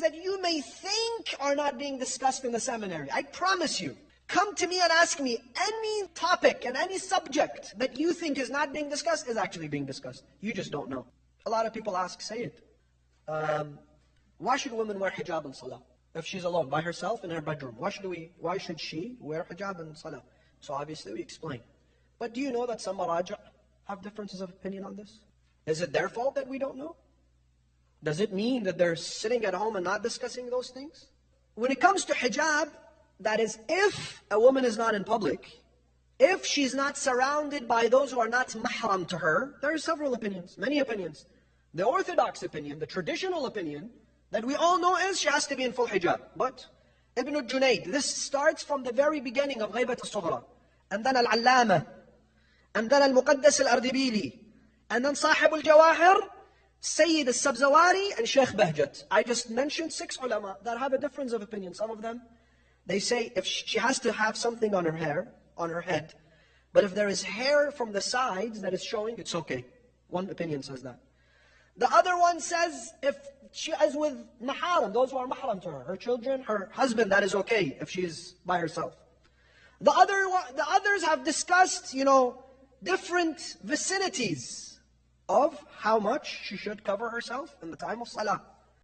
that you may think are not being discussed in the seminary. I promise you. Come to me and ask me any topic and any subject that you think is not being discussed is actually being discussed. You just don't know. A lot of people ask, say it. Why should women wear hijab in salah? If she's alone, by herself in her bedroom, why should she wear hijab in salah? So obviously we explain. But do you know that some maraja have differences of opinion on this? Is it their fault that we don't know? Does it mean that they're sitting at home and not discussing those things? When it comes to hijab, that is if a woman is not in public, if she's not surrounded by those who are not mahram to her, there are several opinions, many opinions. The orthodox opinion, the traditional opinion, that we all know is she has to be in full hijab. But Ibn al-Junayd, this starts from the very beginning of Ghaybat al-Sughra, and then Al-Allama, and then Al-Muqaddas al-Ardibili, and then Sahib al-Jawahir, Sayyid al-Sabzawari, and Sheikh Bahjat. I just mentioned 6 ulama that have a difference of opinion. Some of them, they say if she has to have something on her hair, on her head, but if there is hair from the sides that is showing, it's okay. One opinion says that. The other one says if she is with maharam, those who are mahram to her, her children, her husband, that is okay if she is by herself. The others have discussed, different vicinities of how much she should cover herself in the time of salah.